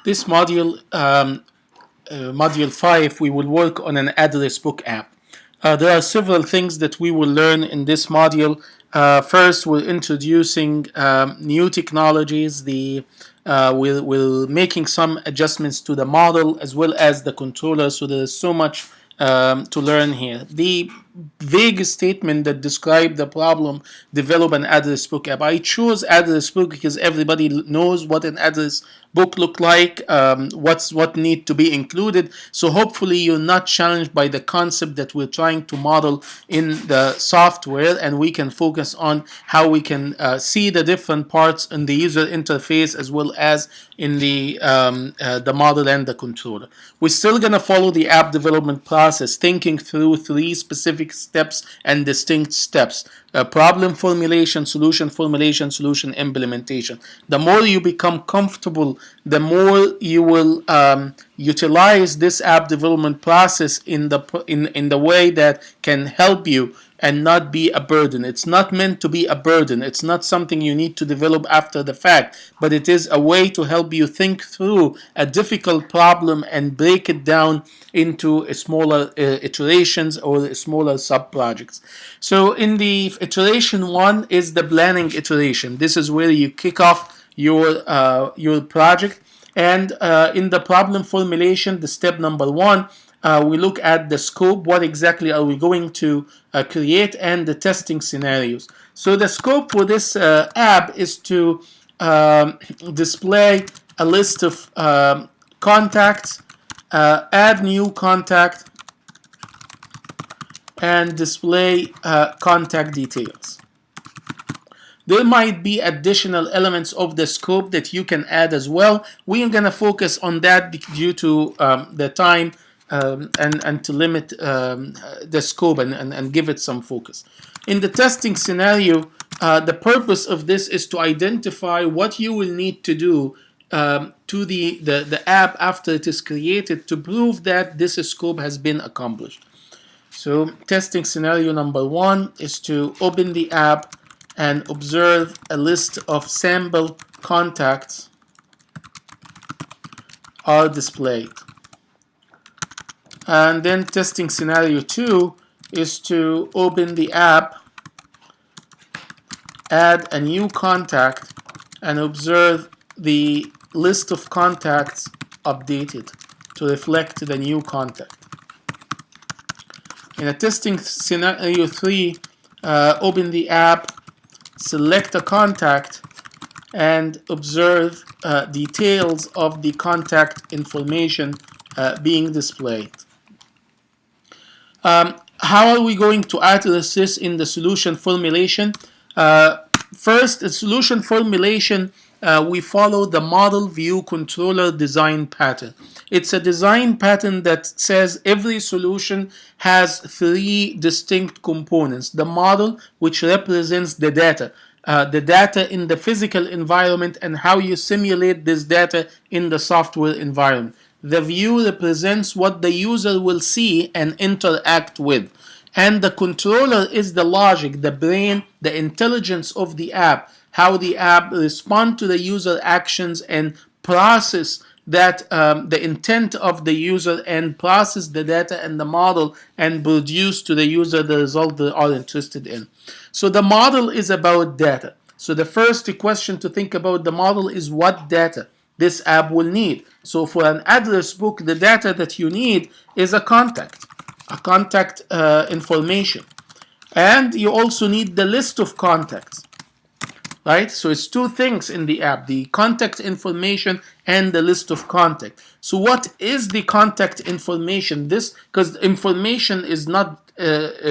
This module, module 5, we will work on an address book app. There are several things that we will learn in this module. First, we're introducing new technologies. We're making some adjustments to the model as well as the controller. So there is so much to learn here. The vague statement that described the problem, develop an address book app. I chose address book because everybody knows what an address book look like, what need to be included. So hopefully you're not challenged by the concept that we're trying to model in the software, and we can focus on how we can see the different parts in the user interface as well as in the model and the controller. We're still going to follow the app development process, thinking through 3 specific steps and distinct steps. Problem formulation, solution implementation. The more you become comfortable, the more you will utilize this app development process in the way that can help you and not be a burden. It's not meant to be a burden. It's not something you need to develop after the fact, but it is a way to help you think through a difficult problem and break it down into smaller iterations or smaller sub projects. So in the iteration 1 is the planning iteration. This is where you kick off your project, and in the problem formulation, the step number 1, we look at the scope, what exactly are we going to create, and the testing scenarios. So the scope for this app is to display a list of contacts, add new contact, and display contact details. There might be additional elements of the scope that you can add as well. We are going to focus on that due to the time and to limit the scope and give it some focus. In the testing scenario, the purpose of this is to identify what you will need to do to the app after it is created to prove that this scope has been accomplished. So testing scenario number 1 is to open the app and observe a list of sample contacts are displayed. And then testing scenario 2 is to open the app, add a new contact, and observe the list of contacts updated to reflect the new contact. In a testing scenario 3, open the app, select a contact, and observe details of the contact information being displayed. How are we going to address this in the solution formulation? First, the solution formulation, we follow the model view controller design pattern. It's a design pattern that says every solution has 3 distinct components. The model, which represents the data in the physical environment and how you simulate this data in the software environment. The view represents what the user will see and interact with. And the controller is the logic, the brain, the intelligence of the app, how the app responds to the user actions and process that the intent of the user and process the data and the model and produce to the user the result they are interested in. So the model is about data. So the first question to think about the model is what data this app will need. So for an address book, the data that you need is a contact information. And you also need the list of contacts. Right? So it's 2 things in the app, the contact information and the list of contact. So what is the contact information? This, because information is not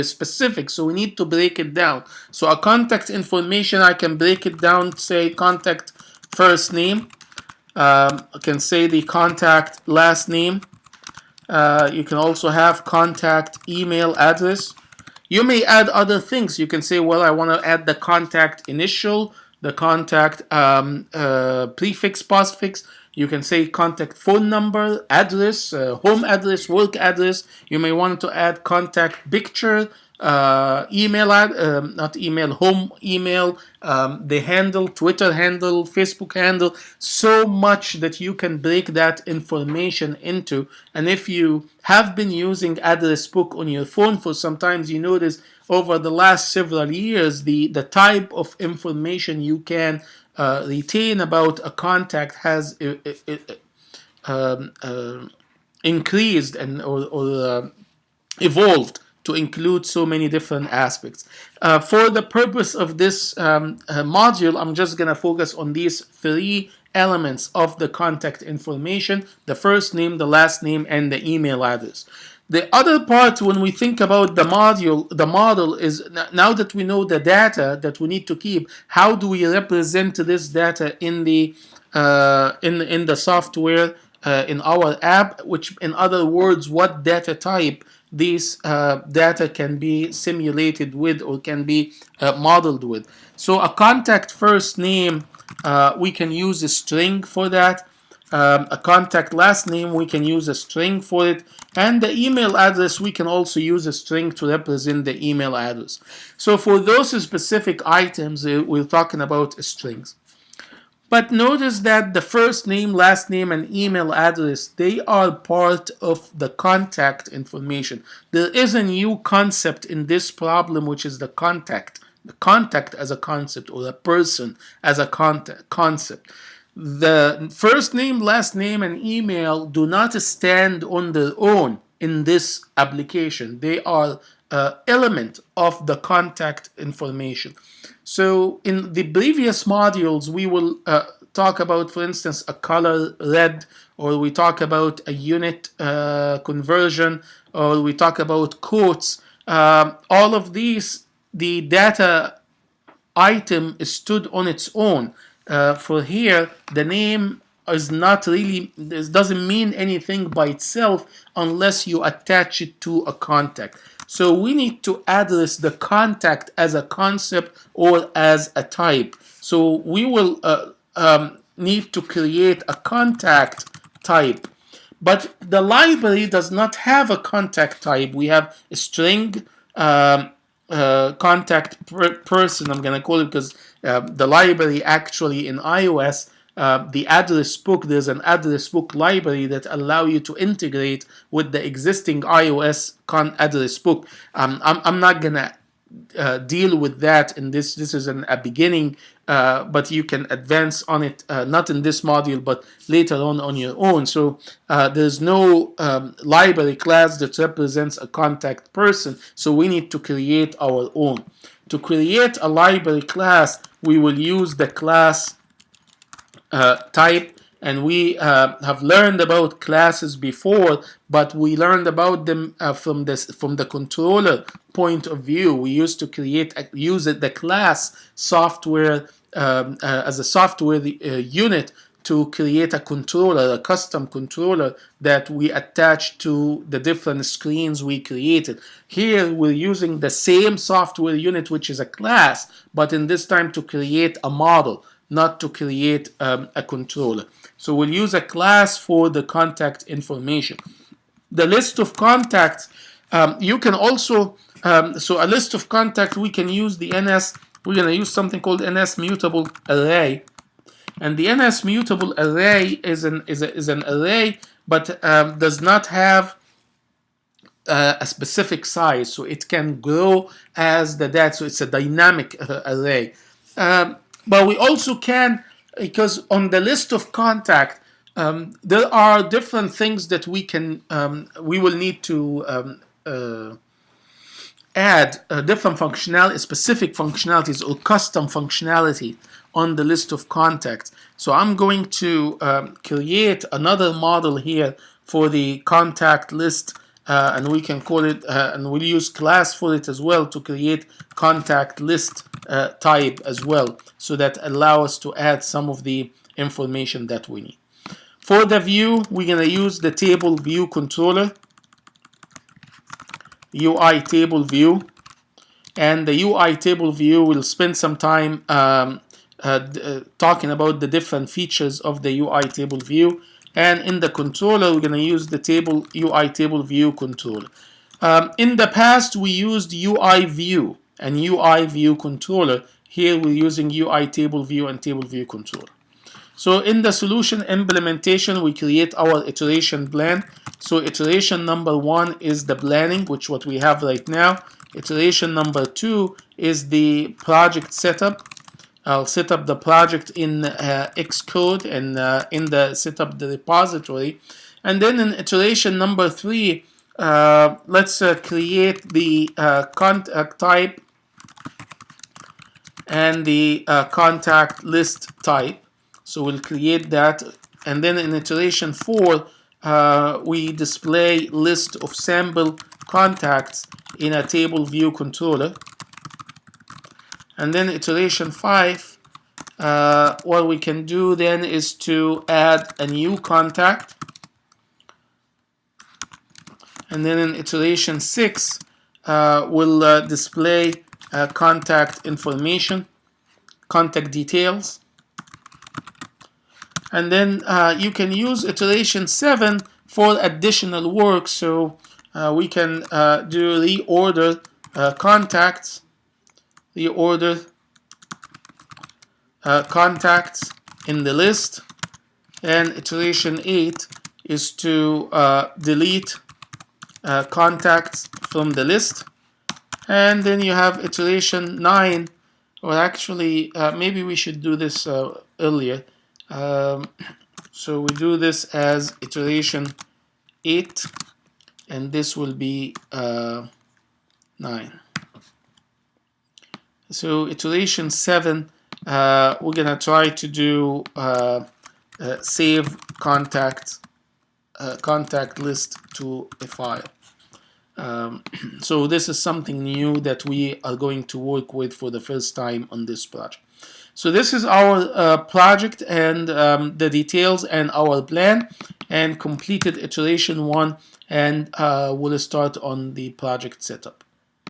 specific, so we need to break it down. So a contact information, I can break it down, say contact first name. I can say the contact last name. You can also have contact email address. You may add other things. You can say, well, I want to add the contact initial, the contact prefix, postfix. You can say contact phone number, address, home address, work address. You may want to add contact picture, email not email, home email, the handle, Twitter handle, Facebook handle, so much that you can break that information into. And if you have been using address book on your phone for some time, you notice over the last several years the type of information you can retain about a contact has um, uh, increased and or evolved to include so many different aspects. For the purpose of this module, I'm just going to focus on these three elements of the contact information: the first name, the last name, and the email address. The other part, when we think about the model is, now that we know the data that we need to keep, how do we represent this data in the software, in our app? Which, in other words, what data type these data can be simulated with or can be modeled with. So a contact first name, we can use a string for that. A contact last name, we can use a string for it. And the email address, we can also use a string to represent the email address. So for those specific items, we're talking about strings. But notice that the first name, last name, and email address, they are part of the contact information. There is a new concept in this problem, which is the contact. The contact as a concept, or a person as a concept. The first name, last name, and email do not stand on their own in this application. They are element of the contact information. So in the previous modules, we will talk about, for instance, a color red, or we talk about a unit conversion, or we talk about quotes. All of these, the data item stood on its own. For here, the name is not really, this doesn't mean anything by itself unless you attach it to a contact. So we need to address the contact as a concept or as a type. So we will need to create a contact type. But the library does not have a contact type. We have a string contact person, I'm going to call it, because the library actually in iOS, the address book, there's an address book library that allow you to integrate with the existing iOS address book. I'm not going to deal with that in this. This is a beginning, but you can advance on it, not in this module, but later on your own. So there's no library class that represents a contact person, so we need to create our own. To create a library class, we will use the class type, and we have learned about classes before, but we learned about them from the controller point of view. We used to use the class software as a software unit to create a controller, a custom controller that we attach to the different screens we created. Here we're using the same software unit, which is a class, but in this time to create a model, not to create a controller. So we'll use a class for the contact information. The list of contacts, you can also, so a list of contacts, we can use the NS, we're going to use something called NS mutable array. And the NS mutable array is an array, but does not have a specific size, so it can grow as the data. So it's a dynamic array. But we also can, because on the list of contact, there are different things that we can, we will need to add different functionality, specific functionalities or custom functionality on the list of contacts. So I'm going to create another model here for the contact list, and we can call it, and we'll use class for it as well to create contact list type as well, so that allow us to add some of the information that we need. For the view, we're going to use the table view controller, UI table view, and the UI table view will spend some time talking about the different features of the UI table view. And in the controller, we're going to use the UI table view controller. In the past, we used UI view and UI view controller. Here we're using UI table view and table view controller. So in the solution implementation, we create our iteration plan. So iteration number 1 is the planning, which what we have right now. Iteration number 2 is the project setup. I'll set up the project in Xcode and in the set up the repository. And then in iteration number 3, let's create the contact type and the contact list type. So we'll create that. And then in iteration 4, we display list of sample contacts in a table view controller. And then iteration 5, what we can do then is to add a new contact. And then in iteration 6, we'll display contact information, contact details. And then you can use iteration 7 for additional work. So we can do reorder contacts, reorder contacts in the list. And iteration 8 is to delete contacts from the list. And then you have iteration 9, or actually maybe we should do this earlier. So we do this as iteration 8, and this will be 9. So iteration 7, we're gonna try to do save contact list to a file. So this is something new that we are going to work with for the first time on this project. So this is our project and the details and our plan, and completed iteration 1, and we'll start on the project setup.